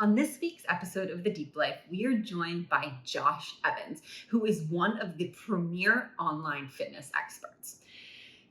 On this week's episode of The Deep Life, we are joined by Josh Evans, who is one of the premier online fitness experts.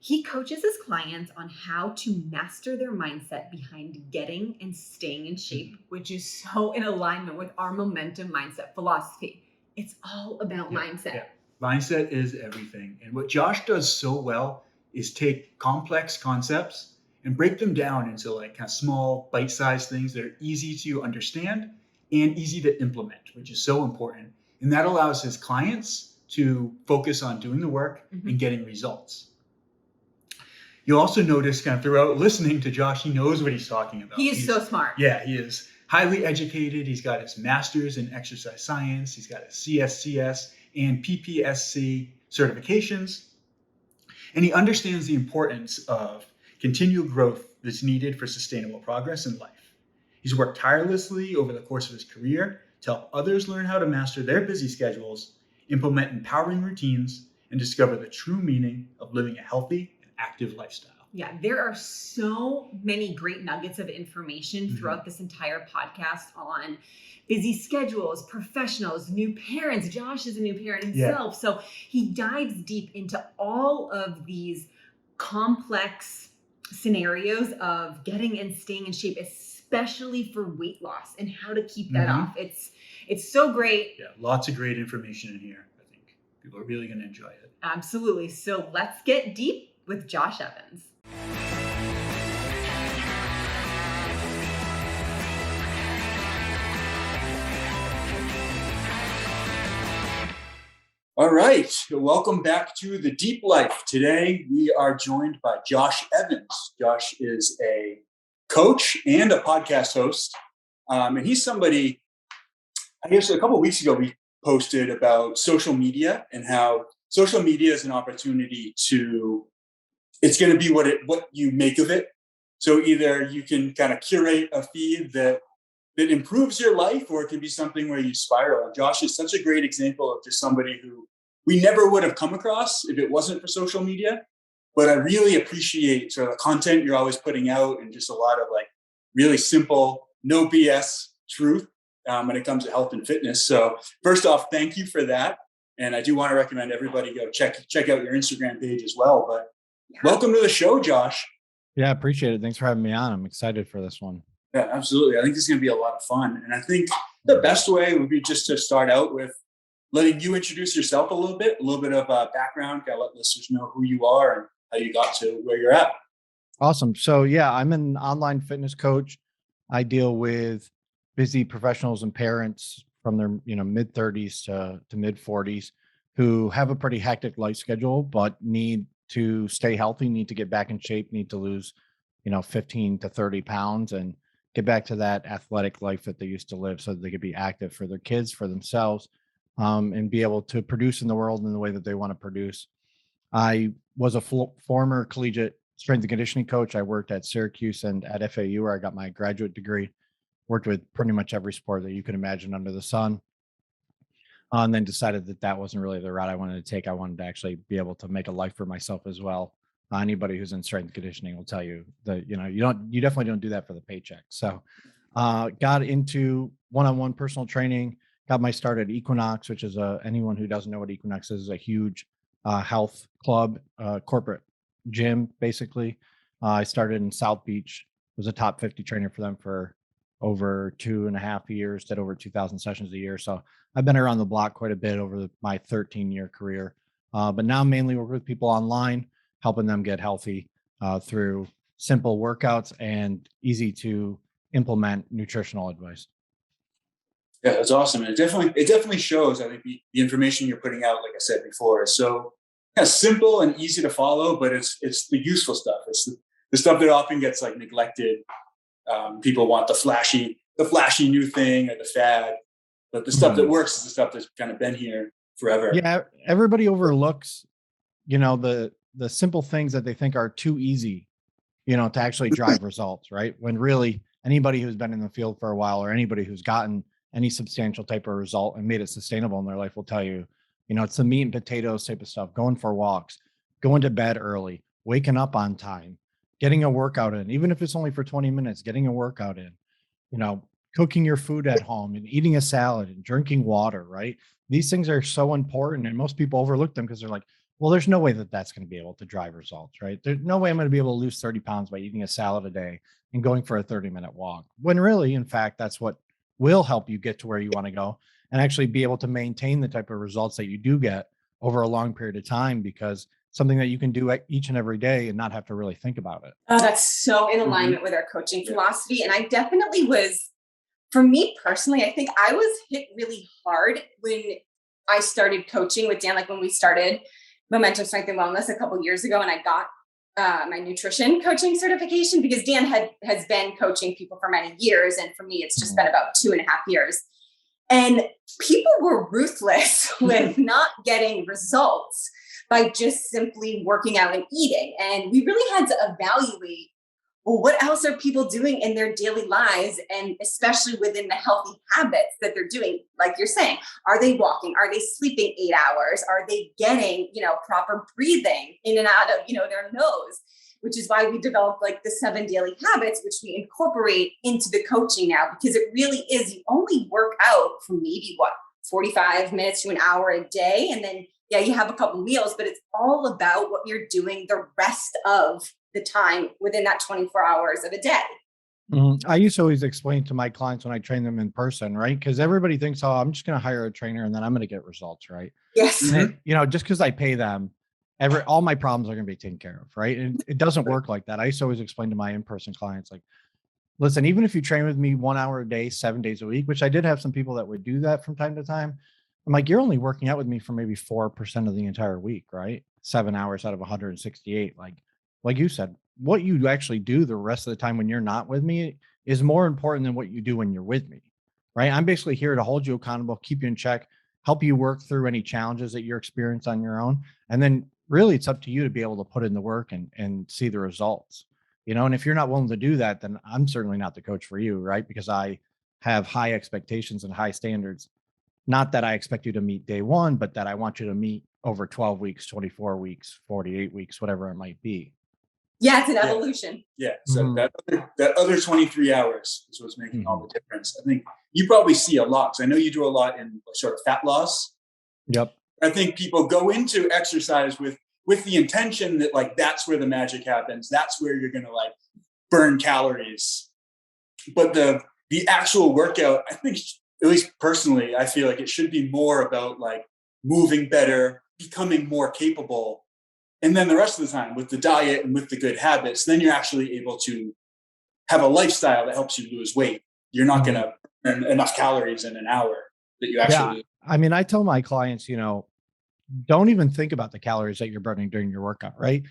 He coaches his clients on how to master their mindset behind getting and staying in shape, which is so in alignment with our momentum mindset philosophy. It's all about mindset. Yeah. Mindset is everything. And what Josh does so well is take complex concepts and break them down into like kind of small, bite-sized things that are easy to understand and easy to implement, which is so important. And that allows his clients to focus on doing the work and getting results. You'll also notice kind of throughout listening to Josh, he knows what he's talking about. He's so smart. Yeah, he is highly educated. He's got his master's in exercise science. He's got his CSCS and PPSC certifications. And he understands the importance of continual growth that's needed for sustainable progress in life. He's worked tirelessly over the course of his career to help others learn how to master their busy schedules, implement empowering routines, and discover the true meaning of living a healthy and active lifestyle. Yeah, there are so many great nuggets of information throughout this entire podcast on busy schedules, professionals, new parents. Josh is a new parent himself. Yeah. So he dives deep into all of these complex scenarios of getting and staying in shape, especially for weight loss and how to keep that off. It's so great. Yeah, lots of great information in here. I think people are really going to enjoy it. Absolutely. So let's get deep with Josh Evans. All right, welcome back to The Deep Life. Today, we are joined by Josh Evans. Josh is a coach and a podcast host. And he's somebody, I guess a couple of weeks ago, we posted about social media and how social media is an opportunity it's going to be what you make of it. So either you can kind of curate a feed that improves your life, or it can be something where you spiral. And Josh is such a great example of just somebody who we never would have come across if it wasn't for social media. But I really appreciate sort of the content you're always putting out and just a lot of like really simple, no BS truth when it comes to health and fitness. So first off, thank you for that. And I do want to recommend everybody go check out your Instagram page as well. But welcome to the show, Josh. Yeah, I appreciate it. Thanks for having me on. I'm excited for this one. Yeah, absolutely. I think this is going to be a lot of fun. And I think the best way would be just to start out with letting you introduce yourself a little bit of background, kind of let listeners know who you are and how you got to where you're at. Awesome. So yeah, I'm an online fitness coach. I deal with busy professionals and parents from their mid 30s to mid 40s who have a pretty hectic life schedule, but need to stay healthy, need to get back in shape, need to lose 15 to 30 pounds and get back to that athletic life that they used to live so that they could be active for their kids, for themselves, and be able to produce in the world in the way that they want to produce. I was a former collegiate strength and conditioning coach. I worked at Syracuse and at FAU, where I got my graduate degree, worked with pretty much every sport that you can imagine under the sun. And then decided that wasn't really the route I wanted to take. I wanted to actually be able to make a life for myself as well. Anybody who's in strength and conditioning will tell you that, you definitely don't do that for the paycheck. So got into one-on-one personal training, got my start at Equinox, which is anyone who doesn't know what Equinox is a huge health club, corporate gym, basically. I started in South Beach, was a top 50 trainer for them for over 2.5 years, did over 2,000 sessions a year. So I've been around the block quite a bit over my 13-year career, but now mainly work with people online, helping them get healthy through simple workouts and easy to implement nutritional advice. Yeah, that's awesome. And it definitely shows. I think the information you're putting out, like I said before, is so kind of simple and easy to follow, but it's the useful stuff. It's the stuff that often gets like neglected. People want the flashy new thing or the fad, but the stuff that works is the stuff that's kind of been here forever. Yeah, everybody overlooks, the simple things that they think are too easy, to actually drive results, right? When really anybody who's been in the field for a while or anybody who's gotten any substantial type of result and made it sustainable in their life will tell you, it's the meat and potatoes type of stuff, going for walks, going to bed early, waking up on time, getting a workout in, even if it's only for 20 minutes, getting a workout in, cooking your food at home and eating a salad and drinking water, right? These things are so important, and most people overlook them because they're like, well, there's no way that that's going to be able to drive results, right? There's no way I'm going to be able to lose 30 pounds by eating a salad a day and going for a 30-minute walk. When really, in fact, that's what will help you get to where you want to go and actually be able to maintain the type of results that you do get over a long period of time, because something that you can do each and every day and not have to really think about it. Oh, that's so in alignment with our coaching philosophy. And I definitely was, for me personally, I think I was hit really hard when I started coaching with Dan, like when we started Momentum Strength and Wellness a couple of years ago, and I got my nutrition coaching certification, because Dan has been coaching people for many years. And for me, it's just been about 2.5 years. And people were ruthless with not getting results by just simply working out and eating. And we really had to evaluate, well, what else are people doing in their daily lives? And especially within the healthy habits that they're doing, like you're saying, are they walking? Are they sleeping 8 hours? Are they getting, proper breathing in and out of, their nose? Which is why we developed like the 7 daily habits, which we incorporate into the coaching now, because it really is, you only work out for maybe 45 minutes to an hour a day. And then, you have a couple meals, but it's all about what you're doing the rest of the time within that 24 hours of a day. I used to always explain to my clients when I train them in person, right? Because everybody thinks, oh, I'm just going to hire a trainer and then I'm going to get results, right? Yes. And just because I pay them, all my problems are going to be taken care of, right? And it doesn't work like that. I used to always explain to my in-person clients, like, listen, even if you train with me 1 hour a day, 7 days a week, which I did have some people that would do that from time to time. I'm like, you're only working out with me for maybe 4% of the entire week, right? 7 hours out of 168. Like you said, what you actually do the rest of the time when you're not with me is more important than what you do when you're with me, right? I'm basically here to hold you accountable, keep you in check, help you work through any challenges that you're experiencing on your own. And then really it's up to you to be able to put in the work and see the results, and if you're not willing to do that, then I'm certainly not the coach for you, right? Because I have high expectations and high standards. Not that I expect you to meet day one, but that I want you to meet over 12 weeks, 24 weeks, 48 weeks, whatever it might be. Yeah, it's an evolution. Yeah. So that other 23 hours is what's making all the difference. I think you probably see a lot, because I know you do a lot in sort of fat loss. Yep. I think people go into exercise with the intention that like, that's where the magic happens. That's where you're going to like burn calories. But the actual workout, I think, at least personally, I feel like it should be more about like moving better, becoming more capable. And then the rest of the time with the diet and with the good habits, then you're actually able to have a lifestyle that helps you lose weight. You're not going to burn enough calories in an hour that you actually. Yeah. I mean, I tell my clients, don't even think about the calories that you're burning during your workout, right?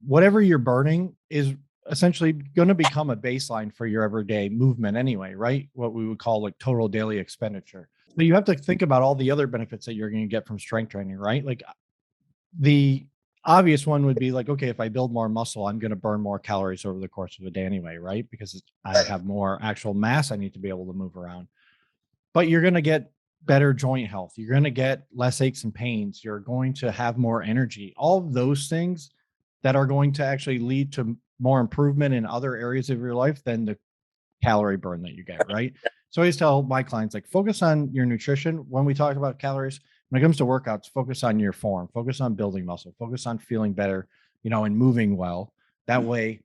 Whatever you're burning is essentially going to become a baseline for your everyday movement anyway, right? What we would call like total daily expenditure. But you have to think about all the other benefits that you're going to get from strength training, right? Like the obvious one would be like, okay, if I build more muscle, I'm going to burn more calories over the course of a day anyway, right? Because I have more actual mass I need to be able to move around. But you're going to get better joint health. You're going to get less aches and pains. You're going to have more energy. All of those things that are going to actually lead to more improvement in other areas of your life than the calorie burn that you get, right? So I always tell my clients, like, focus on your nutrition when we talk about calories. When it comes to workouts, focus on your form, focus on building muscle, focus on feeling better, and moving well. That way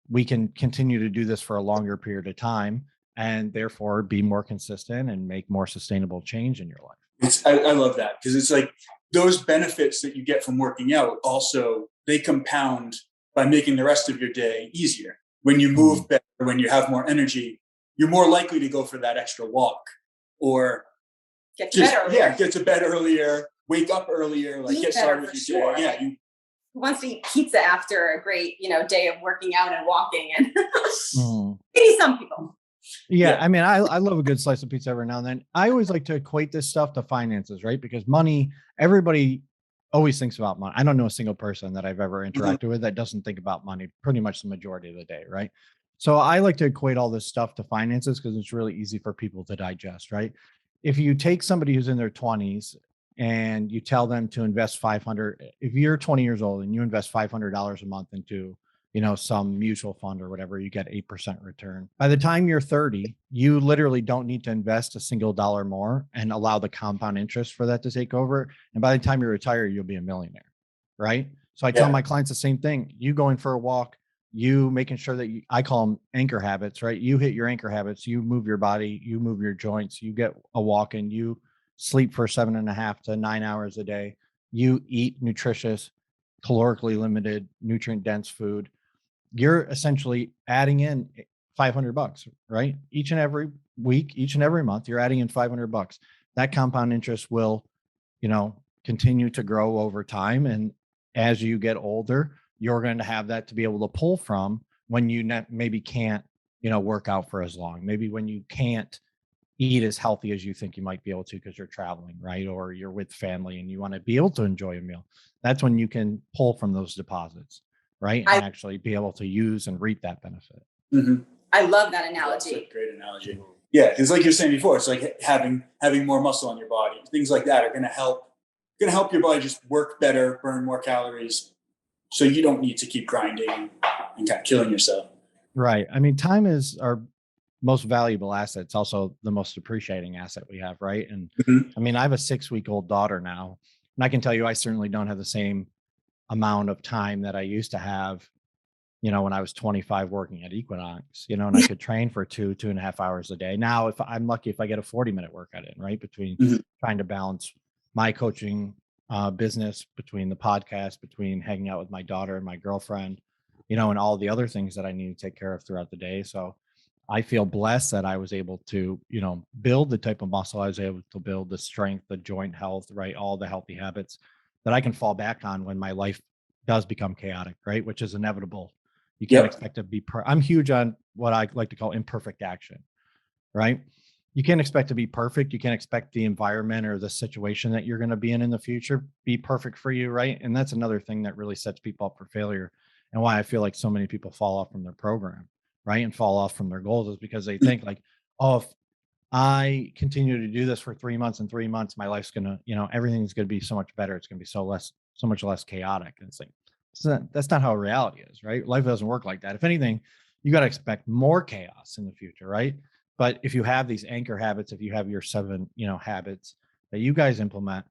we can continue to do this for a longer period of time and therefore be more consistent and make more sustainable change in your life. I love that, because it's like those benefits that you get from working out also, they compound by making the rest of your day easier. When you move better, when you have more energy, you're more likely to go for that extra walk or get to bed earlier, wake up earlier, like get started with your day. Yeah. Who wants to eat pizza after a great, day of working out and walking? And maybe some people. Yeah. I mean, I love a good slice of pizza every now and then. I always like to equate this stuff to finances, right? Because money, everybody always thinks about money. I don't know a single person that I've ever interacted with that doesn't think about money pretty much the majority of the day, right? So I like to equate all this stuff to finances because it's really easy for people to digest, right? If you take somebody who's in their 20s and you tell them to invest 500, if you're 20 years old and you invest $500 a month into some mutual fund or whatever, you get 8% return. By the time you're 30, you literally don't need to invest a single dollar more and allow the compound interest for that to take over. And by the time you retire, you'll be a millionaire, right? So I tell my clients the same thing. You going for a walk, you making sure that I call them anchor habits, right? You hit your anchor habits, you move your body, you move your joints, you get a walk in, you sleep for 7.5 to 9 hours a day, you eat nutritious, calorically limited, nutrient dense food. You're essentially adding in $500, right? Each and every week, each and every month, you're adding in $500. That compound interest will, continue to grow over time. And as you get older, you're going to have that to be able to pull from when you maybe can't, work out for as long. Maybe when you can't eat as healthy as you think you might be able to because you're traveling, right? Or you're with family and you want to be able to enjoy a meal. That's when you can pull from those deposits, right? And actually be able to use and reap that benefit. Mm-hmm. I love that analogy. That's a great analogy. Yeah, because like you're saying before, it's like having more muscle on your body. Things like that are going to help your body just work better, burn more calories, so you don't need to keep grinding and kind of killing yourself. Right. I mean, time is our most valuable asset. It's also the most depreciating asset we have, right? And I mean, I have a 6-week-old daughter now, and I can tell you, I certainly don't have the same amount of time that I used to have, when I was 25 working at Equinox, and I could train for 2.5 hours a day. Now, if I'm lucky, if I get a 40-minute workout in, right, between trying to balance my coaching business, between the podcast, between hanging out with my daughter and my girlfriend, and all the other things that I need to take care of throughout the day. So I feel blessed that I was able to, build the type of muscle I was able to build, the strength, the joint health, right? All the healthy habits that I can fall back on when my life does become chaotic, right? Which is inevitable. You can't expect to be, I'm huge on what I like to call imperfect action, right? You can't expect to be perfect. You can't expect the environment or the situation that you're going to be in the future be perfect for you, right? And that's another thing that really sets people up for failure, and why I feel like so many people fall off from their program, right? And fall off from their goals is because they think like, oh, if I continue to do this for 3 months, in 3 months, my life's going to, everything's going to be so much better. It's going to be so much less chaotic. And it's like, that's not how reality is, right? Life doesn't work like that. If anything, you got to expect more chaos in the future, right? But if you have these anchor habits, if you have your 7, habits that you guys implement,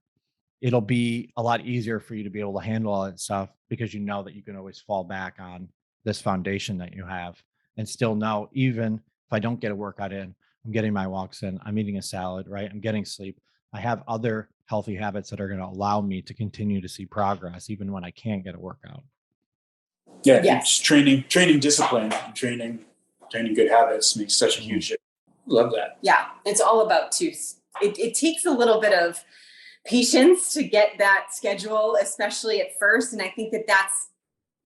it'll be a lot easier for you to be able to handle all that stuff, because you know that you can always fall back on this foundation that you have and still know, even if I don't get a workout in, I'm getting my walks in, I'm eating a salad, right? I'm getting sleep. I have other healthy habits that are going to allow me to continue to see progress, even when I can't get a workout. Yeah. Yes. Training discipline, training good habits makes such a huge difference. Love that. Yeah. It's all about it takes a little bit of patience to get that schedule, especially at first. And I think that that's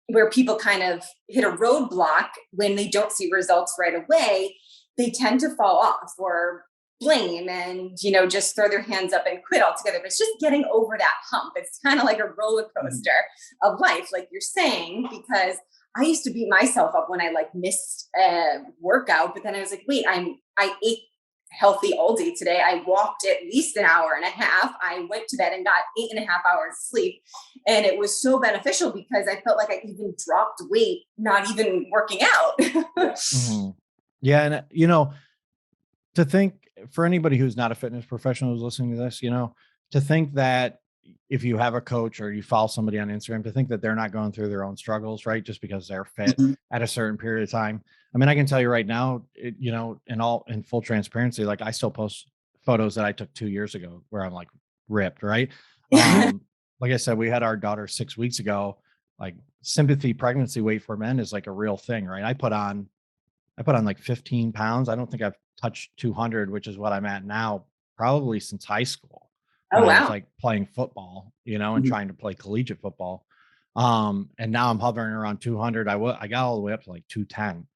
where people kind of hit a roadblock when they don't see results right away. They tend to fall off or blame and, just throw their hands up and quit altogether. But it's just getting over that hump. It's kind of like a roller coaster of life, like you're saying, because I used to beat myself up when I missed a workout, but then I was like, wait, I ate healthy all day today. I walked at least an hour and a half. I went to bed and got 8.5 hours sleep. And it was so beneficial because I felt like I even dropped weight, not even working out. Yeah. And, to think, for anybody who's not a fitness professional who's listening to this, to think that if you have a coach or you follow somebody on Instagram, to think that they're not going through their own struggles, right? Just because they're fit at a certain period of time. I mean, I can tell you right now, in full transparency, like I still post photos that I took 2 years ago where I'm ripped, right? Like I said, we had our daughter 6 weeks ago. Like sympathy pregnancy weight for men is a real thing, right? I put on 15 pounds. I don't think I've touched 200, which is what I'm at now, probably since high school. Oh, wow. I was playing football, and trying to play collegiate football. And now I'm hovering around 200. I got all the way up to 210,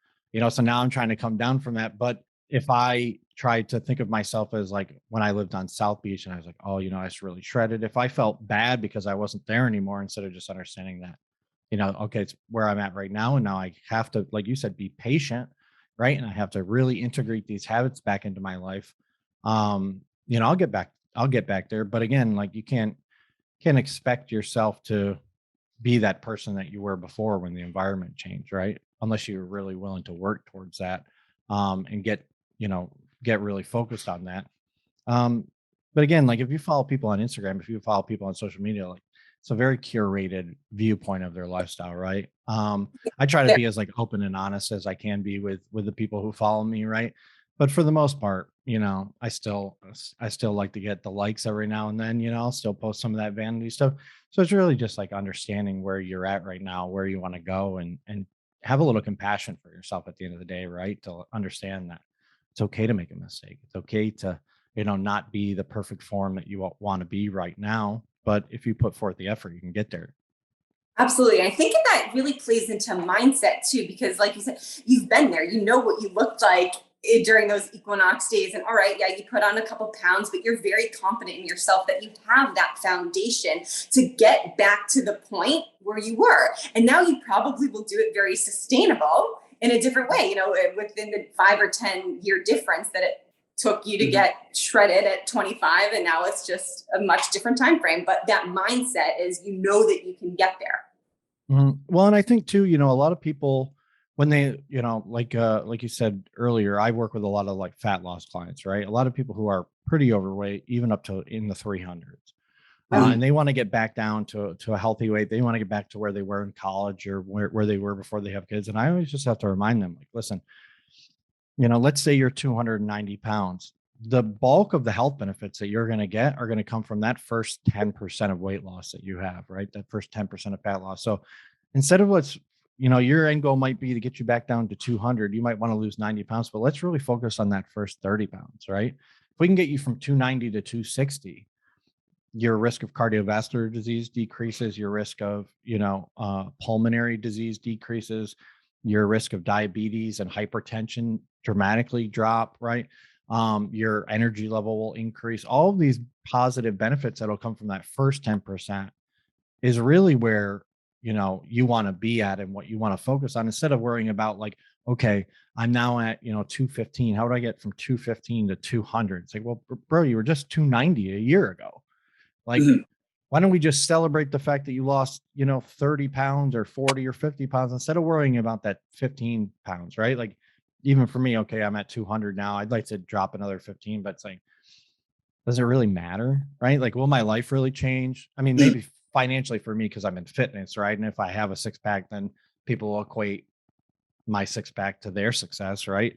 so now I'm trying to come down from that. But if I tried to think of myself as when I lived on South Beach and I was oh, I was really shredded. If I felt bad because I wasn't there anymore, instead of just understanding that, okay, it's where I'm at right now. And now I have to, like you said, be patient, right? And I have to really integrate these habits back into my life. I'll get back there. But again, you can't expect yourself to be that person that you were before when the environment changed, right? Unless you're really willing to work towards that, and get really focused on that. Um, but again, like if you follow people on Instagram, if you follow people on social media, like it's a very curated viewpoint of their lifestyle, right? I try to Yeah. be as like open and honest as I can be with the people who follow me, right? But for the most part, I still like to get the likes every now and then, I'll still post some of that vanity stuff. So it's really just like understanding where you're at right now, where you want to go, and have a little compassion for yourself at the end of the day, right? To understand that it's okay to make a mistake. It's okay to, not be the perfect form that you want to be right now. But if you put forth the effort, you can get there. Absolutely. I think that really plays into mindset too, because like you said, you've been there, you know what you looked like during those equinox days. And all right, yeah, you put on a couple pounds, but you're very confident in yourself that you have that foundation to get back to the point where you were. And now you probably will do it very sustainable in a different way, within the 5 or 10 year difference that it took you to get shredded at 25, and now it's just a much different time frame. But that mindset is, that you can get there. Well, and I think too, a lot of people when they, like you said earlier, I work with a lot of like fat loss clients, right? A lot of people who are pretty overweight, even up to in the 300s. And they want to get back down to a healthy weight. They want to get back to where they were in college or where they were before they have kids. And I always just have to remind them, like, listen, let's say you're 290 pounds. The bulk of the health benefits that you're going to get are going to come from that first 10% of weight loss that you have, right? That first 10% of fat loss. So instead of your end goal might be to get you back down to 200, you might want to lose 90 pounds, but let's really focus on that first 30 pounds, right? If we can get you from 290 to 260, your risk of cardiovascular disease decreases, your risk of, pulmonary disease decreases, your risk of diabetes and hypertension dramatically drop, right? Your energy level will increase. All of these positive benefits that'll come from that first 10% is really where, you want to be at and what you want to focus on, instead of worrying about like, okay, I'm now at, 215. How do I get from 215 to 200? It's like, well, bro, you were just 290 a year ago. Like, why don't we just celebrate the fact that you lost, 30 pounds or 40 or 50 pounds instead of worrying about that 15 pounds, right? Like, even for me, okay, I'm at 200 now. I'd like to drop another 15, but it's like, does it really matter, right? Like, will my life really change? I mean, maybe financially for me, because I'm in fitness, right? And if I have a six pack, then people will equate my six pack to their success, right?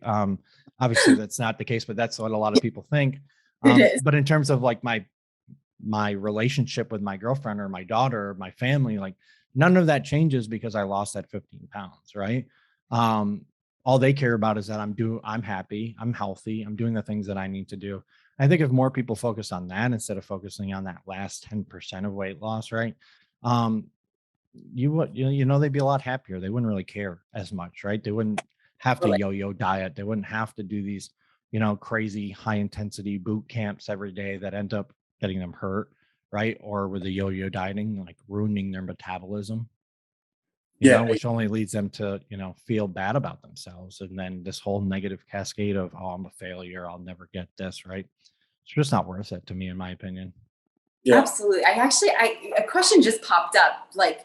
Obviously that's not the case, but that's what a lot of people think. It is. But in terms of like my relationship with my girlfriend or my daughter or my family, like none of that changes because I lost that 15 pounds, right? All they care about is that I'm happy, I'm healthy, I'm doing the things that I need to do. I think if more people focus on that instead of focusing on that last 10% of weight loss, right? You would, they'd be a lot happier. They wouldn't really care as much, right? They wouldn't have to yo-yo diet. They wouldn't have to do these, crazy high intensity boot camps every day that end up getting them hurt, right? Or with the yo-yo dieting, like ruining their metabolism, which only leads them to, feel bad about themselves. And then this whole negative cascade of, oh, I'm a failure, I'll never get this, right? It's just not worth it to me, in my opinion. Yeah. Absolutely. A question just popped up, like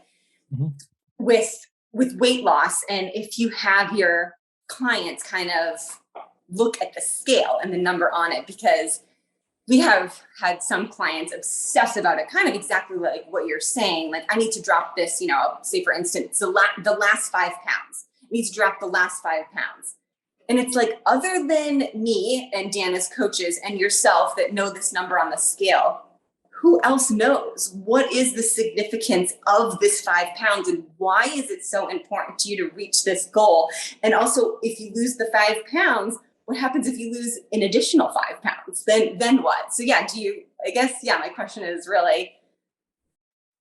with weight loss. And if you have your clients kind of look at the scale and the number on it, because we have had some clients obsess about it, kind of exactly like what you're saying. Like, I need to drop this, say for instance, the last 5 pounds. I need to drop the last 5 pounds. And it's like, other than me and Dan as coaches and yourself that know this number on the scale, who else knows? What is the significance of this 5 pounds, and why is it so important to you to reach this goal? And also, if you lose the 5 pounds, what happens if you lose an additional 5 pounds? Then what? So yeah, my question is really,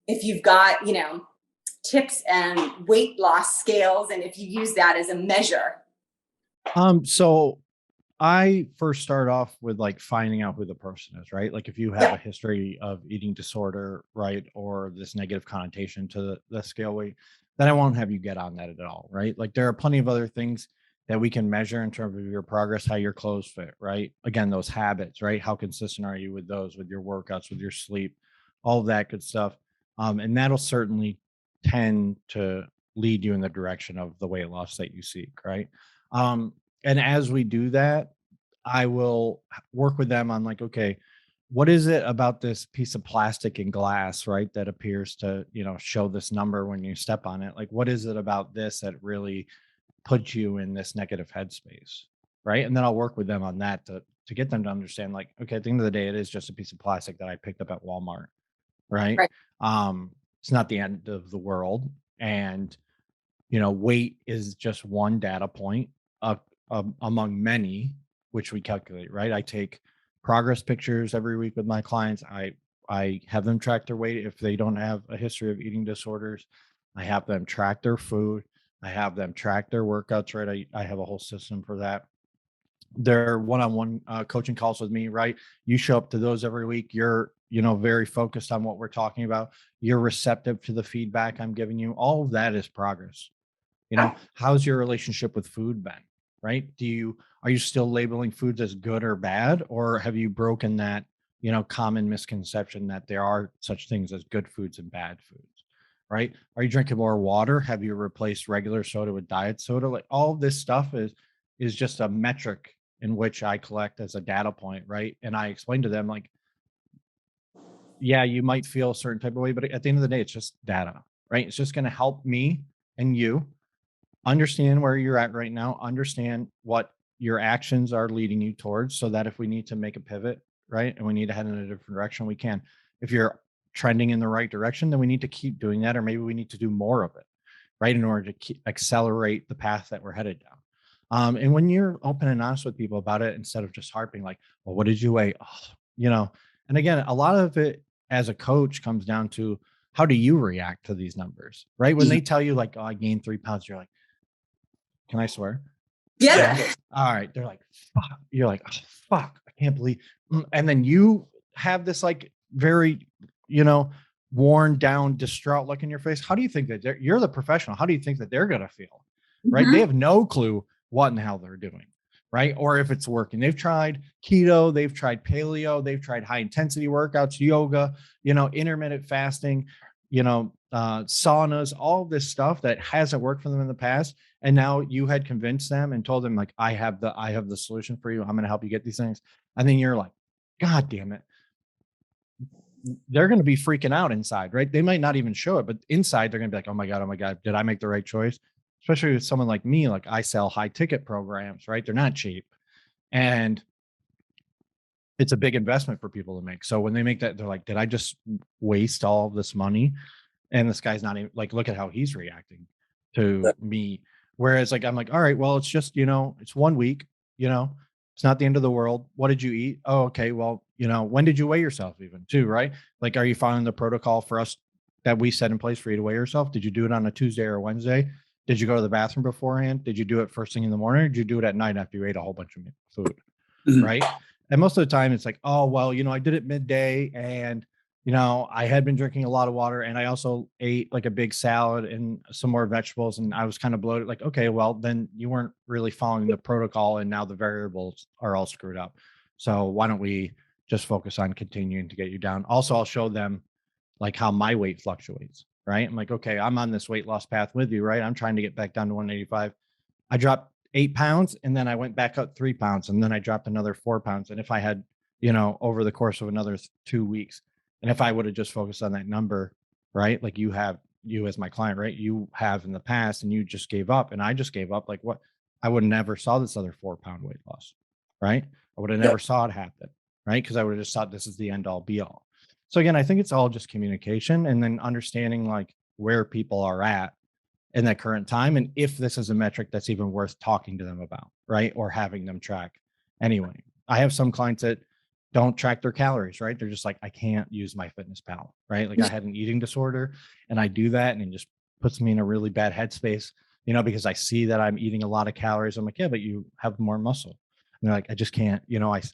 if you've got, tips and weight loss scales, and if you use that as a measure. So I first start off with like finding out who the person is, right? Like if you have a history of eating disorder, right? Or this negative connotation to the scale weight, then I won't have you get on that at all, right? Like there are plenty of other things that we can measure in terms of your progress, how your clothes fit, right? Again, those habits, right? How consistent are you with those, with your workouts, with your sleep, all of that good stuff. And that'll certainly tend to lead you in the direction of the weight loss that you seek, right? And as we do that, I will work with them on like, okay, what is it about this piece of plastic and glass, right, that appears to, show this number when you step on it? Like, what is it about this that really puts you in this negative headspace, right? And then I'll work with them on that to get them to understand, like, okay, at the end of the day, it is just a piece of plastic that I picked up at Walmart, right? Right. It's not the end of the world, and weight is just one data point among many, which we calculate, right? I take progress pictures every week with my clients. I have them track their weight if they don't have a history of eating disorders. I have them track their food. I have them track their workouts, right? I have a whole system for that. Their one-on-one coaching calls with me, right? You show up to those every week. You're, very focused on what we're talking about. You're receptive to the feedback I'm giving you. All of that is progress. How's your relationship with food been, right? Are you still labeling foods as good or bad, or have you broken that, common misconception that there are such things as good foods and bad foods, right? Are you drinking more water? Have you replaced regular soda with diet soda? Like, all of this stuff is just a metric in which I collect as a data point, right? And I explain to them, like, yeah, you might feel a certain type of way, but at the end of the day, it's just data, right? It's just going to help me and you understand where you're at right now, understand what your actions are leading you towards, so that if we need to make a pivot, right, and we need to head in a different direction, we can. If you're trending in the right direction, then we need to keep doing that, or maybe we need to do more of it, right, in order to accelerate the path that we're headed down. And when you're open and honest with people about it, instead of just harping like, well, what did you weigh? And again, a lot of it as a coach comes down to, how do you react to these numbers, right? When they tell you like, oh, I gained 3 pounds, you're like, can I swear? Yeah. All right. They're like, fuck. You're like, oh, fuck, I can't believe. And then you have this like very, worn down, distraught look in your face. How do you think that you're the professional? How do you think that they're going to feel? Right. Mhm. They have no clue what and how they're doing. Right. Or if it's working. They've tried keto, they've tried paleo, they've tried high intensity workouts, yoga, intermittent fasting, saunas, all this stuff that hasn't worked for them in the past. And now you had convinced them and told them like, I have the solution for you. I'm going to help you get these things. And then you're like, God damn it. They're going to be freaking out inside, right? They might not even show it, but inside they're going to be like, oh my God, did I make the right choice? Especially with someone like me, like I sell high ticket programs, right? They're not cheap. And it's a big investment for people to make. So when they make that, they're like, did I just waste all of this money? And this guy's not even like, look at how he's reacting to me. Whereas like, I'm like, all right, well, it's just, it's 1 week, it's not the end of the world. What did you eat? Oh, okay. Well, when did you weigh yourself even too, right? Like, are you following the protocol for us that we set in place for you to weigh yourself? Did you do it on a Tuesday or Wednesday? Did you go to the bathroom beforehand? Did you do it first thing in the morning? Or did you do it at night after you ate a whole bunch of food? Mm-hmm. Right. And most of the time it's like, oh, well, I did it midday and, I had been drinking a lot of water and I also ate like a big salad and some more vegetables and I was kind of bloated. Like, okay, well, then you weren't really following the protocol and now the variables are all screwed up. So why don't we just focus on continuing to get you down? Also, I'll show them like how my weight fluctuates, right? I'm like, okay, I'm on this weight loss path with you, right? I'm trying to get back down to 185. I dropped 8 pounds and then I went back up 3 pounds and then I dropped another 4 pounds. And if I had, over the course of another 2 weeks, and if I would have just focused on that number, right? Like you as my client, right? You have in the past and you just gave up and I just gave up. Like what? I would have never saw this other 4-pound weight loss, right? I would have never saw it happen, right? Because I would have just thought this is the end all be all. So again, I think it's all just communication and then understanding like where people are at in that current time. And if this is a metric that's even worth talking to them about, right? Or having them track anyway. I have some clients that don't track their calories, right? They're just like, I can't use MyFitnessPal, right? Like I had an eating disorder and I do that and it just puts me in a really bad headspace, because I see that I'm eating a lot of calories. I'm like, yeah, but you have more muscle. And they're like, I just can't,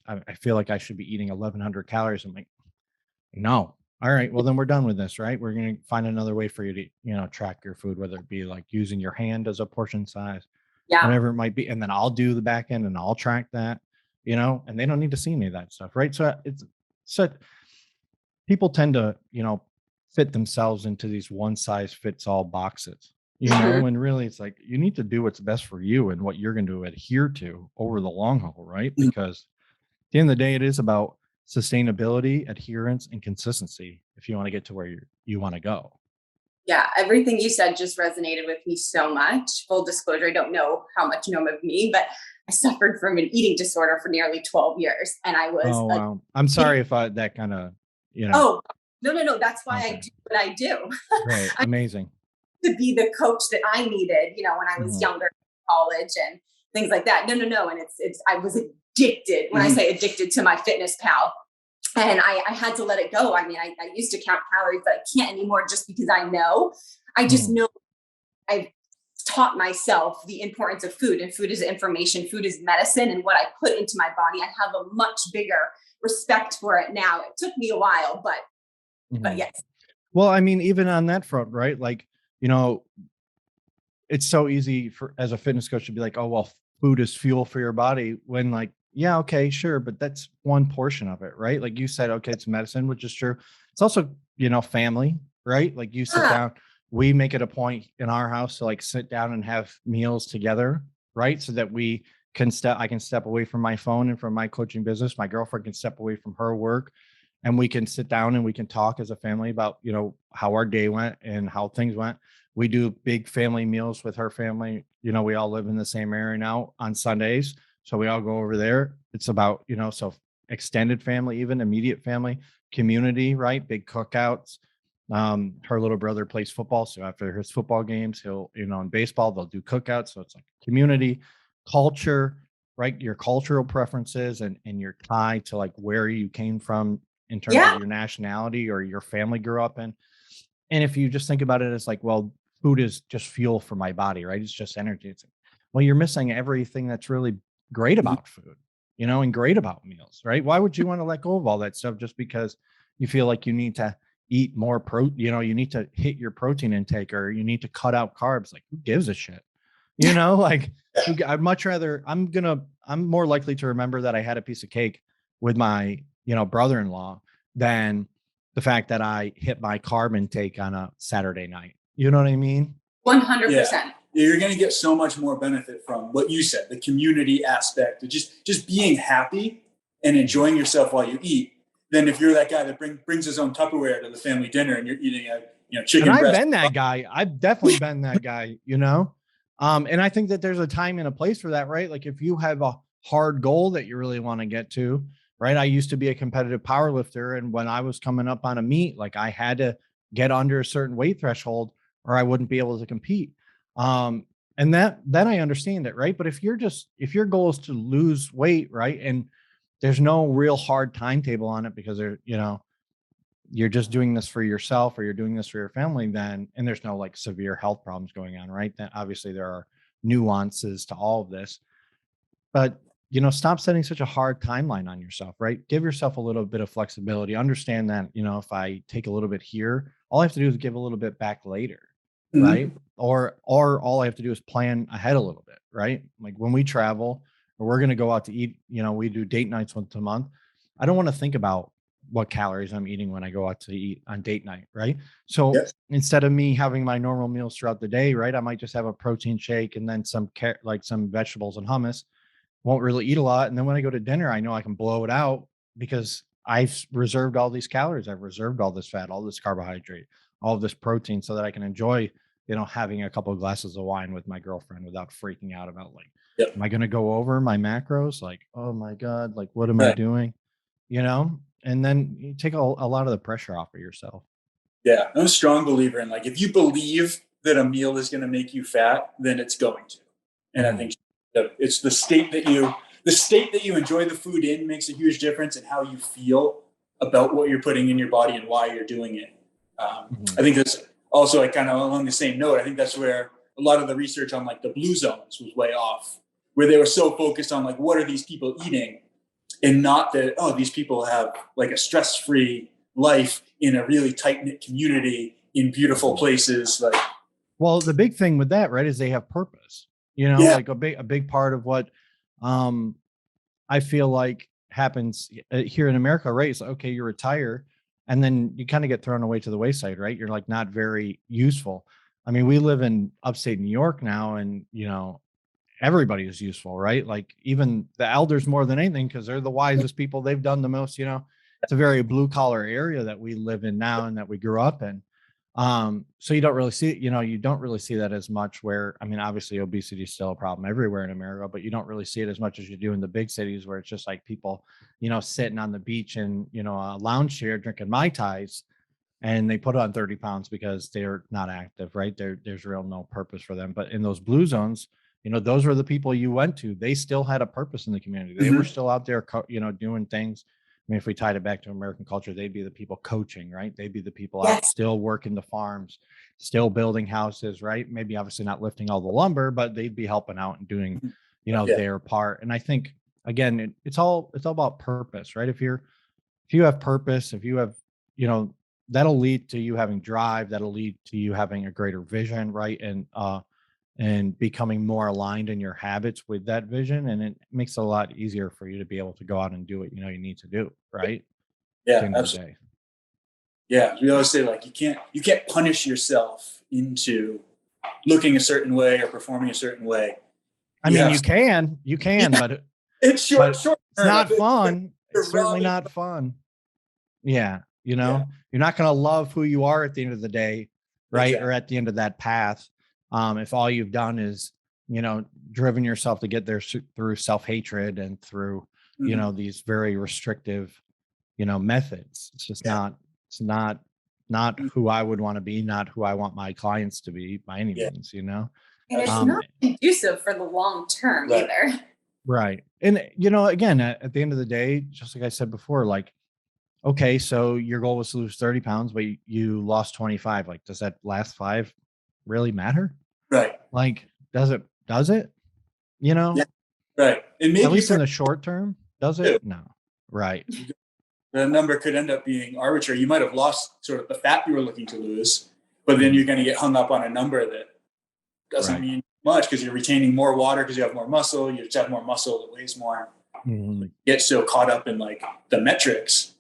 I feel like I should be eating 1,100 calories. I'm like, no. All right. Well, then we're done with this, right? We're going to find another way for you to, track your food, whether it be like using your hand as a portion size, whatever it might be. And then I'll do the back end and I'll track that, and they don't need to see any of that stuff. Right. So people tend to, fit themselves into these one size fits all boxes, you know, and really it's like, you need to do what's best for you and what you're going to adhere to over the long haul, right? Because at the end of the day, it is about sustainability, adherence, and consistency if you want to get to where you want to go. Yeah, everything you said just resonated with me so much. Full disclosure, I don't know how much you know of me, but I suffered from an eating disorder for nearly 12 years. And I was Oh, wow. I'm sorry if that kind of, oh, no. That's why I okay. do what I do. Great. I Amazing. to be the coach that I needed, when I was younger, college and things like that. No. And I was addicted. When I say addicted to my fitness pal, and I had to let it go. I mean, I used to count calories, but I can't anymore just because I just know I've taught myself the importance of food, and food is information, food is medicine. And what I put into my body, I have a much bigger respect for it now. It took me a while, but yes. Well, I mean, even on that front, right? Like, it's so easy as a fitness coach to be like, oh, well, food is fuel for your body, when like, yeah, okay, sure. But that's one portion of it, right? Like you said, okay, it's medicine, which is true. It's also, family, right? Like you sit down, we make it a point in our house to like sit down and have meals together, right? So that I can step away from my phone and from my coaching business. My girlfriend can step away from her work, and we can sit down and we can talk as a family about, how our day went and how things went. We do big family meals with her family. We all live in the same area now on Sundays. So we all go over there. It's about, so extended family, even immediate family, community, right? Big cookouts. Her little brother plays football. So after his football games, he'll, in baseball, they'll do cookouts. So it's like community, culture, right? Your cultural preferences and your tie to like where you came from in terms of your nationality or your family grew up in. And if you just think about it as like, well, food is just fuel for my body, right? It's just energy. It's like, well, you're missing everything that's really great about food, and great about meals, right? Why would you want to let go of all that stuff just because you feel like you need to eat more you need to hit your protein intake, or you need to cut out carbs? Like, who gives a shit? Like I'd much rather, I'm more likely to remember that I had a piece of cake with my, brother-in-law than the fact that I hit my carb intake on a Saturday night. You know what I mean? 100%. You're going to get so much more benefit from what you said, the community aspect of just being happy and enjoying yourself while you eat, than if you're that guy that brings his own Tupperware to the family dinner and you're eating a chicken breast. And I've been that guy. I've definitely been that guy, and I think that there's a time and a place for that, right? Like if you have a hard goal that you really want to get to, right? I used to be a competitive power lifter. And when I was coming up on a meet, like I had to get under a certain weight threshold or I wouldn't be able to compete. And then I understand it, right? But if your goal is to lose weight, right? And there's no real hard timetable on it because you're just doing this for yourself or you're doing this for your family, then, and there's no like severe health problems going on, right? Then obviously there are nuances to all of this, but stop setting such a hard timeline on yourself, right? Give yourself a little bit of flexibility. Understand that, if I take a little bit here, all I have to do is give a little bit back later. Right. Or all I have to do is plan ahead a little bit. Right. Like when we travel or we're going to go out to eat, we do date nights once a month. I don't want to think about what calories I'm eating when I go out to eat on date night. Right. So instead of me having my normal meals throughout the day, right, I might just have a protein shake and then some vegetables and hummus. Won't really eat a lot. And then when I go to dinner, I know I can blow it out because I've reserved all these calories. I've reserved all this fat, all this carbohydrate, all of this protein so that I can enjoy, having a couple of glasses of wine with my girlfriend without freaking out about like, am I going to go over my macros? Like, oh my God, like, what am I doing? And then you take a lot of the pressure off of yourself. Yeah. I'm a strong believer in like, if you believe that a meal is going to make you fat, then it's going to. And I think it's the state that you enjoy the food in makes a huge difference in how you feel about what you're putting in your body and why you're doing it. I think that's also like kind of along the same note. I think that's where a lot of the research on like the blue zones was way off, where they were so focused on like, what are these people eating? And not that, oh, these people have like a stress-free life in a really tight-knit community in beautiful places. Like, well, the big thing with that, right, is they have purpose. Like a big part of what I feel like happens here in America, right? It's like, okay, you retire. and then you kind of get thrown away to the wayside, right? You're like not very useful. I mean, we live in upstate New York now, and everybody is useful, right? Like even the elders more than anything, because they're the wisest people. They've done the most. It's a very blue collar area that we live in now and that we grew up in. So you don't really see, you don't really see that as much where, I mean, obviously obesity is still a problem everywhere in America, but you don't really see it as much as you do in the big cities where it's just like people, sitting on the beach in, a lounge chair drinking Mai Tais, and they put on 30 pounds because they're not active, right? There's real no purpose for them. But in those blue zones, those were the people you went to. They still had a purpose in the community. They were still out there, doing things. I mean, if we tied it back to American culture, they'd be the people coaching, right? They'd be the people out still working the farms, still building houses, right? Maybe obviously not lifting all the lumber, but they'd be helping out and doing, their part. And I think, again, it's all about purpose, right? If you have purpose, if you have, that'll lead to you having drive, that'll lead to you having a greater vision, right? And becoming more aligned in your habits with that vision. And it makes it a lot easier for you to be able to go out and do what you need to do, right? Yeah, absolutely. Yeah, we always say like you can't punish yourself into looking a certain way or performing a certain way. I mean, you can, but it's short. It's not fun. It's certainly not fun. Yeah, you're not going to love who you are at the end of the day, right? Exactly. Or at the end of that path. If all you've done is, driven yourself to get there through self-hatred and through, these very restrictive, methods. It's just not who I would want to be, not who I want my clients to be by any means, And it's not conducive for the long term either. Right. And, again, at the end of the day, just like I said before, like, okay, so your goal was to lose 30 pounds, but you lost 25. Like, does that last 5 really matter? Right. Like, does it? Yeah, right. And maybe at least in the short term, does it? No. Right. The number could end up being arbitrary. You might have lost sort of the fat you were looking to lose, but then you're going to get hung up on a number that doesn't mean much because you're retaining more water because you have more muscle. You just have more muscle that weighs more. You get so caught up in like the metrics.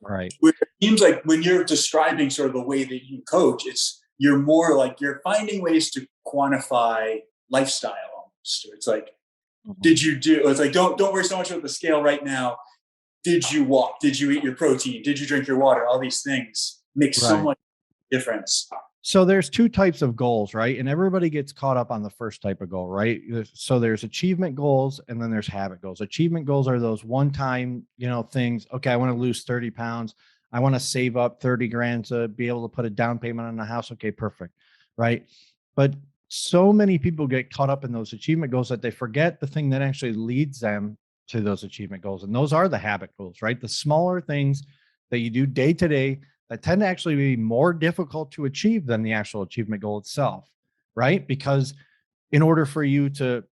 Right. It seems like when you're describing sort of the way that you coach, you're more like you're finding ways to quantify lifestyle almost. It's like, it's like, don't worry so much about the scale right now. Did you walk? Did you eat your protein? Did you drink your water? All these things make so much difference. So there's 2 types of goals, right? And everybody gets caught up on the first type of goal, right? So there's achievement goals and then there's habit goals. Achievement goals are those one-time, things. Okay, I want to lose 30 pounds. I want to save up 30 grand to be able to put a down payment on the house. Okay, perfect. Right. But so many people get caught up in those achievement goals that they forget the thing that actually leads them to those achievement goals. And those are the habit goals, right? The smaller things that you do day to day that tend to actually be more difficult to achieve than the actual achievement goal itself, right? Because in order for you to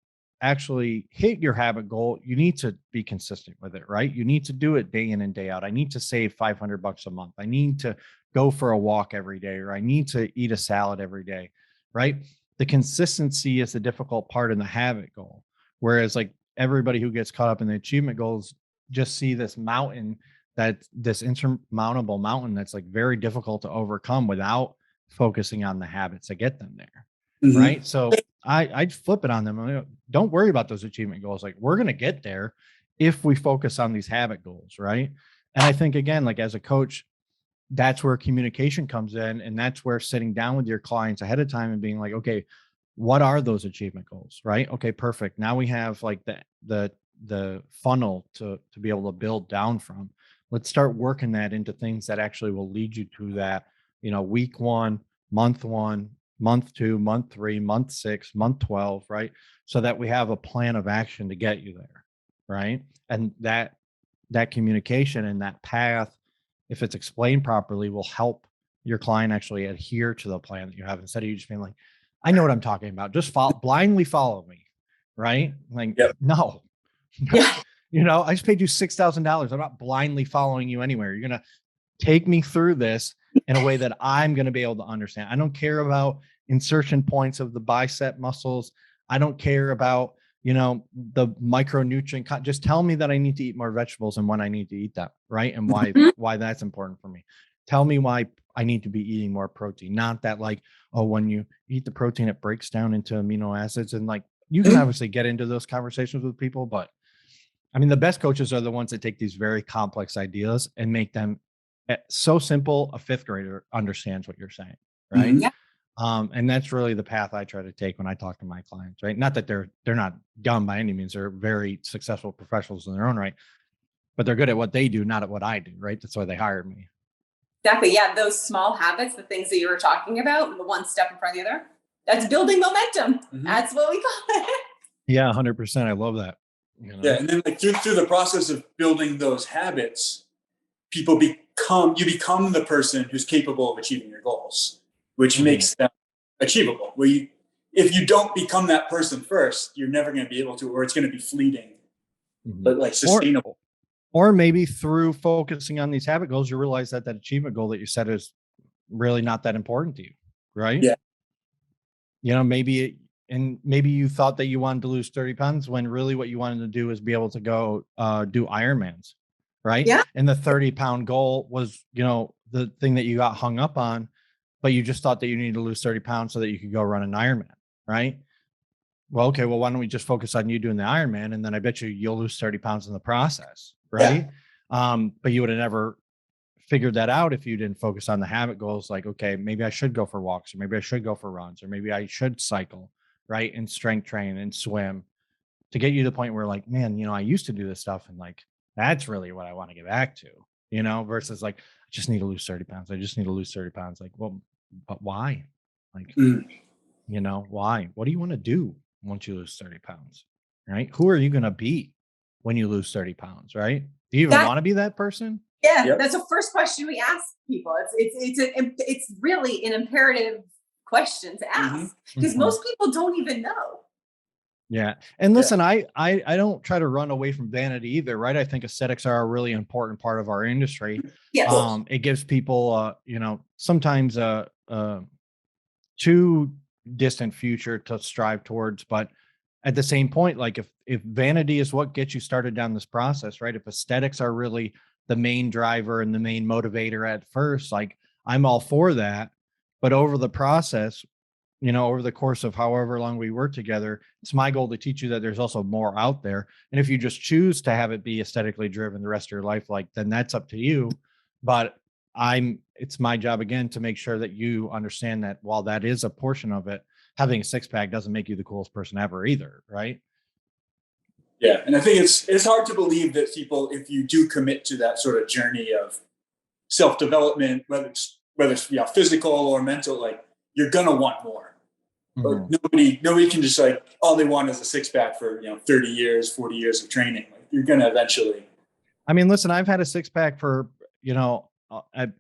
actually hit your habit goal, you need to be consistent with it, right? You need to do it day in and day out. I need to save $500 a month. I need to go for a walk every day, or I need to eat a salad every day, right? The consistency is the difficult part in the habit goal. Whereas like everybody who gets caught up in the achievement goals just see this mountain, this insurmountable mountain that's like very difficult to overcome without focusing on the habits that get them there. Right. So I'd flip it on them. Don't worry about those achievement goals. Like we're going to get there if we focus on these habit goals. Right. And I think, again, like as a coach, that's where communication comes in. And that's where sitting down with your clients ahead of time and being like, okay, what are those achievement goals? Right. Okay, perfect. Now we have like the funnel to be able to build down from. Let's start working that into things that actually will lead you to that, week 1, month 2, month 3, month 6, month 12, right? So that we have a plan of action to get you there, right? And that communication and that path, if it's explained properly, will help your client actually adhere to the plan that you have, instead of you just being like, I know what I'm talking about. Just blindly follow me, right? Like, no. Yeah. I just paid you $6,000. I'm not blindly following you anywhere. You're going to take me through this in a way that I'm going to be able to understand. I don't care about insertion points of the bicep muscles. I don't care about, the micronutrient. Just tell me that I need to eat more vegetables and when I need to eat them, right? And why that's important for me. Tell me why I need to be eating more protein. Not that like, oh, when you eat the protein, it breaks down into amino acids. And like, you can obviously get into those conversations with people, but I mean, the best coaches are the ones that take these very complex ideas and make them so simple a fifth grader understands what you're saying, right? Yeah. And that's really the path I try to take when I talk to my clients, right? Not that they're not dumb by any means; they're very successful professionals in their own right, but they're good at what they do, not at what I do, right? That's why they hired me. Exactly. Yeah. Those small habits, the things that you were talking about, the one step in front of the other, that's building momentum. That's what we call it. Yeah, 100%. I love that. You know? Yeah, and then like through the process of building those habits, you become the person who's capable of achieving your goals, which makes them achievable. If you don't become that person first, you're never going to be able to, or it's going to be fleeting, but like sustainable. Or maybe through focusing on these habit goals, you realize that achievement goal that you set is really not that important to you, right? Yeah. You know, maybe you thought that you wanted to lose 30 pounds when really what you wanted to do is be able to go do Ironmans, right? Yeah. And the 30-pound goal was, you know, the thing that you got hung up on, but you just thought that you needed to lose 30 pounds so that you could go run an Ironman, right? Well, okay, well, why don't we just focus on you doing the Ironman, and then I bet you'll lose 30 pounds in the process, right? Yeah. But you would have never figured that out if you didn't focus on the habit goals. Like, okay, maybe I should go for walks, or maybe I should go for runs, or maybe I should cycle, right? And strength train and swim to get you to the point where like, man, you know, I used to do this stuff and like, that's really what I want to get back to, you know, versus like, I just need to lose 30 pounds. I just need to lose 30 pounds. Like, well, but why? Like, you know, why? What do you want to do once you lose 30 pounds, right? Who are you going to be when you lose 30 pounds, right? Do you even want to be that person? Yeah, yep. That's the first question we ask people. It's really an imperative question to ask because most people don't even know. Yeah. And listen, I don't try to run away from vanity either, right? I think aesthetics are a really important part of our industry. Yes. It gives people, you know, sometimes too distant future to strive towards, but at the same point, like if vanity is what gets you started down this process, right? If aesthetics are really the main driver and the main motivator at first, like I'm all for that. But over the process, you know, over the course of however long we work together, it's my goal to teach you that there's also more out there. And if you just choose to have it be aesthetically driven the rest of your life, like then that's up to you. But it's my job again to make sure that you understand that while that is a portion of it, having a six-pack doesn't make you the coolest person ever either, right? Yeah, and I think it's hard to believe that people, if you do commit to that sort of journey of self-development, whether it's you know, physical or mental, like you're gonna want more. But nobody can just like all they want is a six-pack for 30 years, 40 years of training. Like you're gonna eventually. I mean, listen, I've had a six-pack for at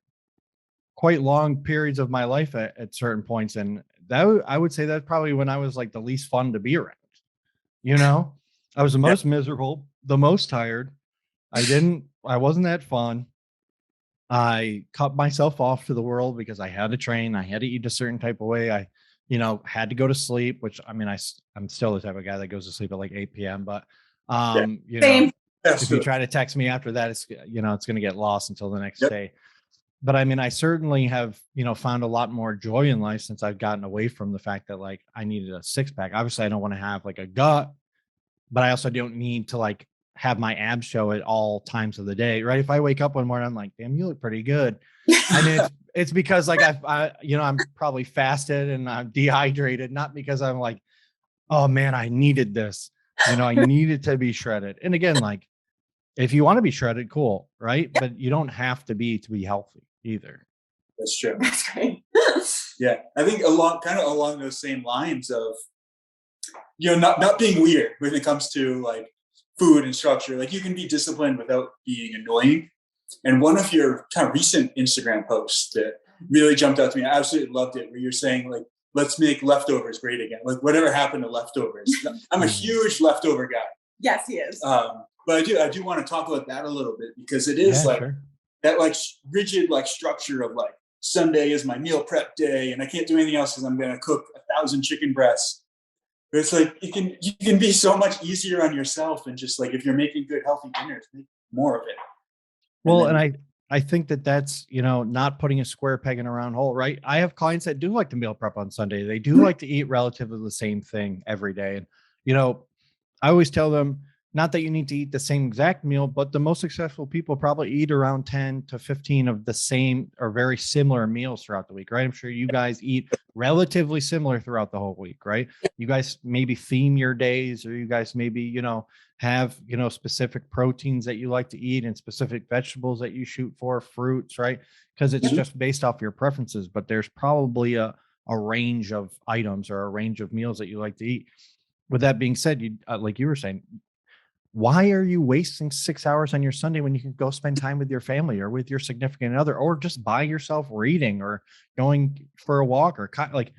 quite long periods of my life at certain points, and that I would say that's probably when I was like the least fun to be around. You know, I was the most miserable, the most tired. I wasn't that fun. I cut myself off to the world because I had to train. I had to eat a certain type of way. I, had to go to sleep, which I mean, I'm still the type of guy that goes to sleep at like 8 p.m. But, if you try to text me after that, it's, it's going to get lost until the next day. But I mean, I certainly have, found a lot more joy in life since I've gotten away from the fact that like I needed a six-pack. Obviously, I don't want to have like a gut, but I also don't need to like have my abs show at all times of the day, right? If I wake up one morning, I'm like, damn, you look pretty good. I mean, it's because like I'm probably fasted and I'm dehydrated, not because I'm like, oh man, I needed this. I needed to be shredded. And again, like if you want to be shredded, cool, right? But you don't have to be healthy either. That's true. That's great. Yeah, I think along those same lines of not being weird when it comes to like food and structure. Like you can be disciplined without being annoying. And one of your kind of recent Instagram posts that really jumped out to me, I absolutely loved it, where you're saying like, let's make leftovers great again. Like whatever happened to leftovers. I'm a huge leftover guy. Yes, he is. But I do want to talk about that a little bit because it is that like rigid like structure of like Sunday is my meal prep day and I can't do anything else because I'm going to cook 1,000 chicken breasts. But it's like you can be so much easier on yourself and just like if you're making good healthy dinners, make more of it. Well, and I think that that's, not putting a square peg in a round hole, right? I have clients that do like to meal prep on Sunday. They do like to eat relatively the same thing every day. And, I always tell them, not that you need to eat the same exact meal, but the most successful people probably eat around 10 to 15 of the same or very similar meals throughout the week, right? I'm sure you guys eat relatively similar throughout the whole week, right? You guys maybe theme your days, or you guys maybe, have, specific proteins that you like to eat and specific vegetables that you shoot for, fruits, right? Because it's just based off your preferences, but there's probably a range of items or a range of meals that you like to eat. With that being said, you like you were saying, why are you wasting 6 hours on your Sunday when you can go spend time with your family or with your significant other, or just by yourself reading or going for a walk, or like,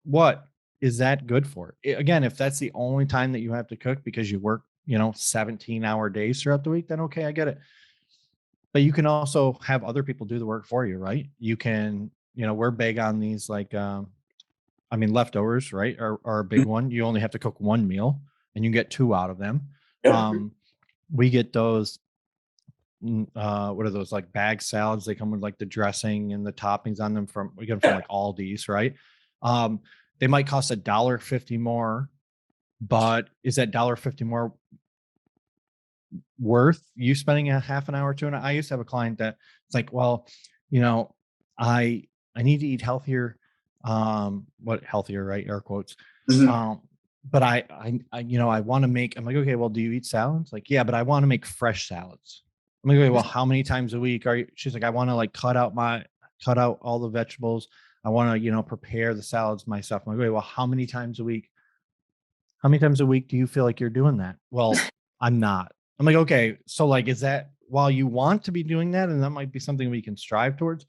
what is that good for? Again, if that's the only time that you have to cook because you work, 17-hour days throughout the week, then okay, I get it. But you can also have other people do the work for you, right? You can, we're big on these, like, leftovers, right? Are a big one. You only have to cook one meal and you get 2 out of them. Yeah. We get those, what are those, like bag salads? They come with like the dressing and the toppings on them we get them from like Aldi's, right? They might cost $1.50 more, but is that $1.50 more worth you spending a half an hour to? And I used to have a client that it's like, well, I need to eat healthier, what healthier, right? Air quotes. But I want to make, I'm like, okay, well, do you eat salads? Like, yeah, but I want to make fresh salads. I'm like, okay, well, how many times a week are you? She's like, I want to like cut out all the vegetables. I want to, prepare the salads myself. I'm like, okay, well, how many times a week? How many times a week do you feel like you're doing that? Well, I'm not. I'm like, okay, so like, is that while you want to be doing that, and that might be something we can strive towards,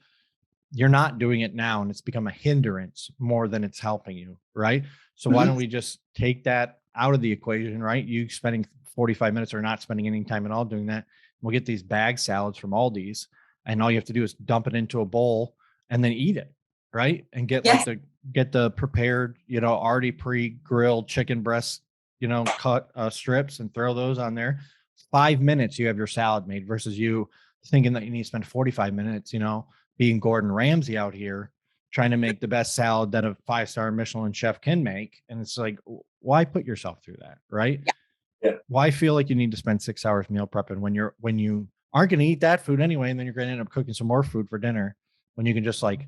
you're not doing it now, and it's become a hindrance more than it's helping you, right? So why don't we just take that out of the equation, right? You spending 45 minutes or not spending any time at all doing that. We'll get these bag salads from Aldi's, and all you have to do is dump it into a bowl and then eat it, right? And get get the prepared, already pre-grilled chicken breast, cut strips, and throw those on there. 5 minutes, you have your salad made, versus you thinking that you need to spend 45 minutes, being Gordon Ramsay out here trying to make the best salad that a 5-star Michelin chef can make. And it's like, why put yourself through that? Right. Yeah. Why feel like you need to spend 6 hours meal prepping when you aren't going to eat that food anyway? And then you're going to end up cooking some more food for dinner, when you can just like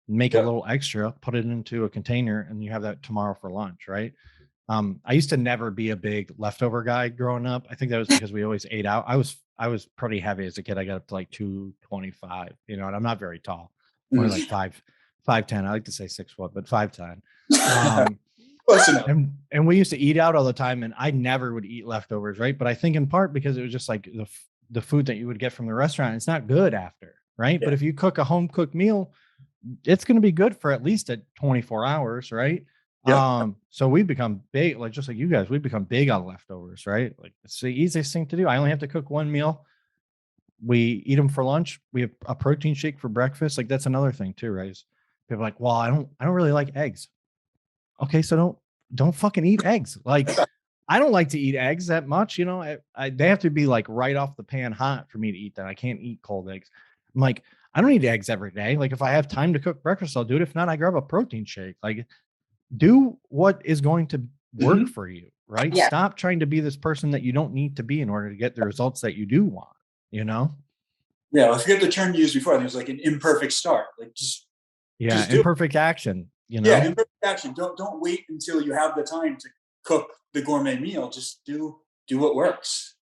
make a little extra, put it into a container, and you have that tomorrow for lunch. Right. I used to never be a big leftover guy growing up. I think that was because we always ate out. I was pretty heavy as a kid. I got up to like 225, and I'm not very tall. More like 5'10". I like to say 6 foot, but 5'10". Close enough. And we used to eat out all the time, and I never would eat leftovers, right? But I think in part because it was just like the food that you would get from the restaurant, it's not good after, right? Yeah. But if you cook a home cooked meal, it's going to be good for at least 24 hours, right? Yep. So we've become big, like just like you guys, we've become big on leftovers, right? Like it's the easiest thing to do. I only have to cook one meal. We eat them for lunch. We have a protein shake for breakfast. Like that's another thing too, right? People are like, well, I don't really like eggs. Okay, so don't fucking eat eggs. Like I don't like to eat eggs that much. They have to be like right off the pan hot for me to eat that. I can't eat cold eggs. I'm like, I don't eat eggs every day. Like if I have time to cook breakfast, I'll do it. If not, I grab a protein shake. Like do what is going to work for you, right? Yeah. Stop trying to be this person that you don't need to be in order to get the results that you do want, Yeah, I forget the term you used before. There's like an imperfect start. Like just imperfect action, Yeah, imperfect action. Don't wait until you have the time to cook the gourmet meal. Just do what works.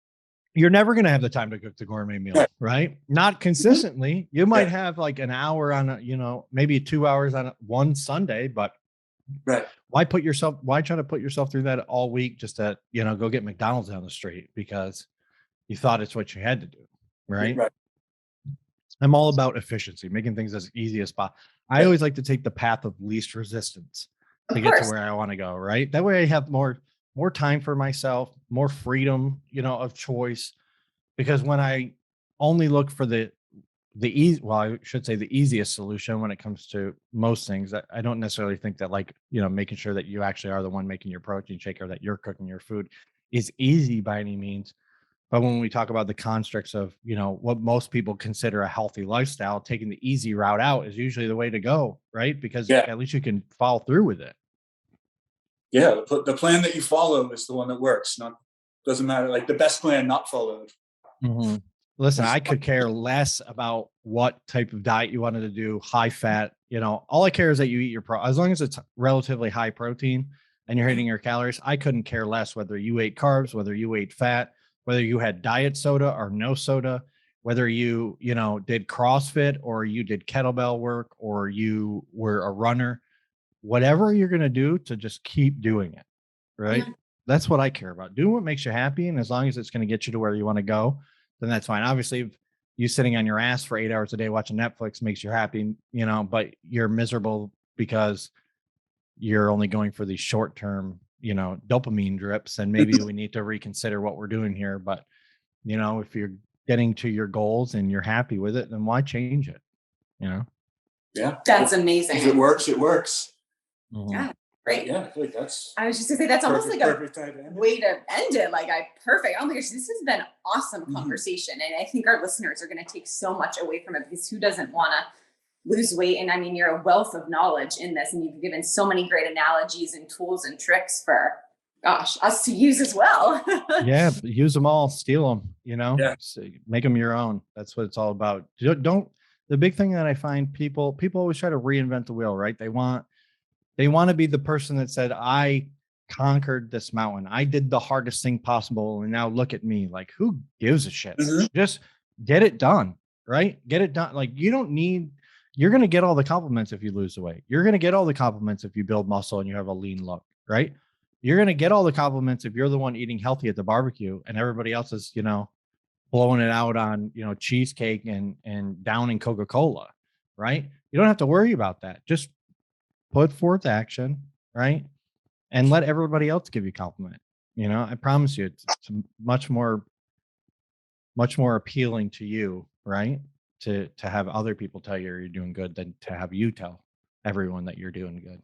You're never going to have the time to cook the gourmet meal, right? Not consistently. You might have like an hour on maybe 2 hours on one Sunday, but why try to put yourself through that all week just to, go get McDonald's down the street because you thought it's what you had to do. Right. I'm all about efficiency, making things as easy as possible. I always like to take the path of least resistance to get to where I want to go. Right. That way I have more time for myself, more freedom, of choice, because when I only look for the easiest solution when it comes to most things, I don't necessarily think that making sure that you actually are the one making your protein shake or that you're cooking your food is easy by any means. But when we talk about the constructs of, what most people consider a healthy lifestyle, taking the easy route out is usually the way to go, right? Because at least you can follow through with it. Yeah, the plan that you follow is the one that works. Doesn't matter, like the best plan not followed. Mm-hmm. Listen, I could care less about what type of diet you wanted to do, high fat, all I care is that you eat as long as it's relatively high protein and you're hitting your calories. I couldn't care less whether you ate carbs, whether you ate fat, whether you had diet soda or no soda, whether you, did CrossFit or you did kettlebell work or you were a runner, whatever you're going to do to just keep doing it. Right. Yeah. That's what I care about. Do what makes you happy. And as long as it's going to get you to where you want to go, then that's fine. Obviously, if you sitting on your ass for 8 hours a day watching Netflix makes you happy, but you're miserable because you're only going for these short-term, dopamine drips, and maybe we need to reconsider what we're doing here. But, if you're getting to your goals and you're happy with it, then why change it? Yeah. That's amazing. If it works, it works. Mm-hmm. Yeah. Great. Yeah, I feel like I was just gonna say that's almost like a way to end it. Perfect. Oh my gosh, this has been awesome conversation, and I think our listeners are going to take so much away from it, because who doesn't want to lose weight? And I mean, you're a wealth of knowledge in this, and you've given so many great analogies and tools and tricks for, us to use as well. Yeah, use them all, steal them. Yeah. So make them your own. That's what it's all about. Don't. The big thing that I find people always try to reinvent the wheel, right? They want to be the person that said, I conquered this mountain. I did the hardest thing possible. And now look at me. Like, who gives a shit? Mm-hmm. Just get it done, right? Get it done. Like, you're going to get all the compliments if you lose the weight. You're going to get all the compliments if you build muscle and you have a lean look, right? You're going to get all the compliments if you're the one eating healthy at the barbecue and everybody else is, blowing it out on, cheesecake and downing Coca-Cola, right? You don't have to worry about that. Just put forth action, right? And let everybody else give you a compliment. I promise you, it's much more appealing to you, right? To have other people tell you you're doing good than to have you tell everyone that you're doing good.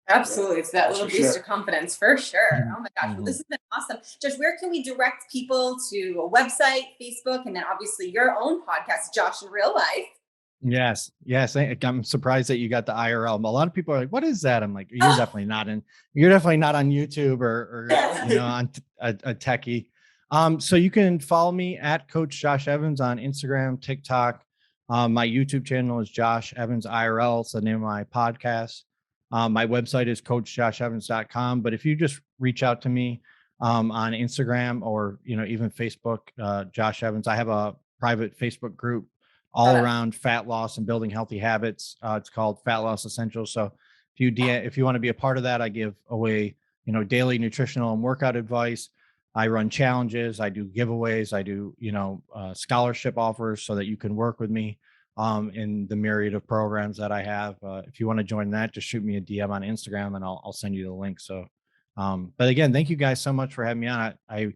Absolutely. It's that little boost of confidence for sure. Oh my gosh. Mm-hmm. Well, this has been awesome. Josh, where can we direct people to a website, Facebook, and then obviously your own podcast, Josh in Real Life? Yes. I'm surprised that you got the IRL. A lot of people are like, what is that? I'm like, you're definitely not on YouTube or on a techie. So you can follow me at Coach Josh Evans on Instagram, TikTok. My YouTube channel is Josh Evans IRL. It's the name of my podcast. My website is coachjoshevans.com. But if you just reach out to me on Instagram or, even Facebook, Josh Evans, I have a private Facebook group all around fat loss and building healthy habits. It's called Fat Loss Essentials. So if you want to be a part of that, I give away, daily nutritional and workout advice. I run challenges. I do giveaways. I do, scholarship offers so that you can work with me in the myriad of programs that I have. If you want to join that, just shoot me a DM on Instagram and I'll send you the link. So, but again, thank you guys so much for having me on. I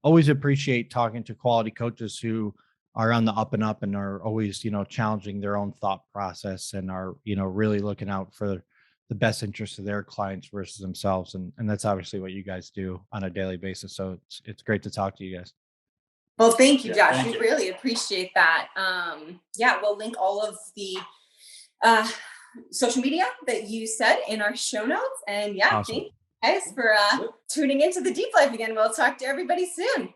always appreciate talking to quality coaches who are on the up and up and are always, challenging their own thought process and are, really looking out for the best interests of their clients versus themselves. And that's obviously what you guys do on a daily basis. So it's great to talk to you guys. Well, thank you, Josh. We really appreciate that. We'll link all of the social media that you said in our show notes. And awesome. Thank you guys for tuning into the Deep Life again. We'll talk to everybody soon.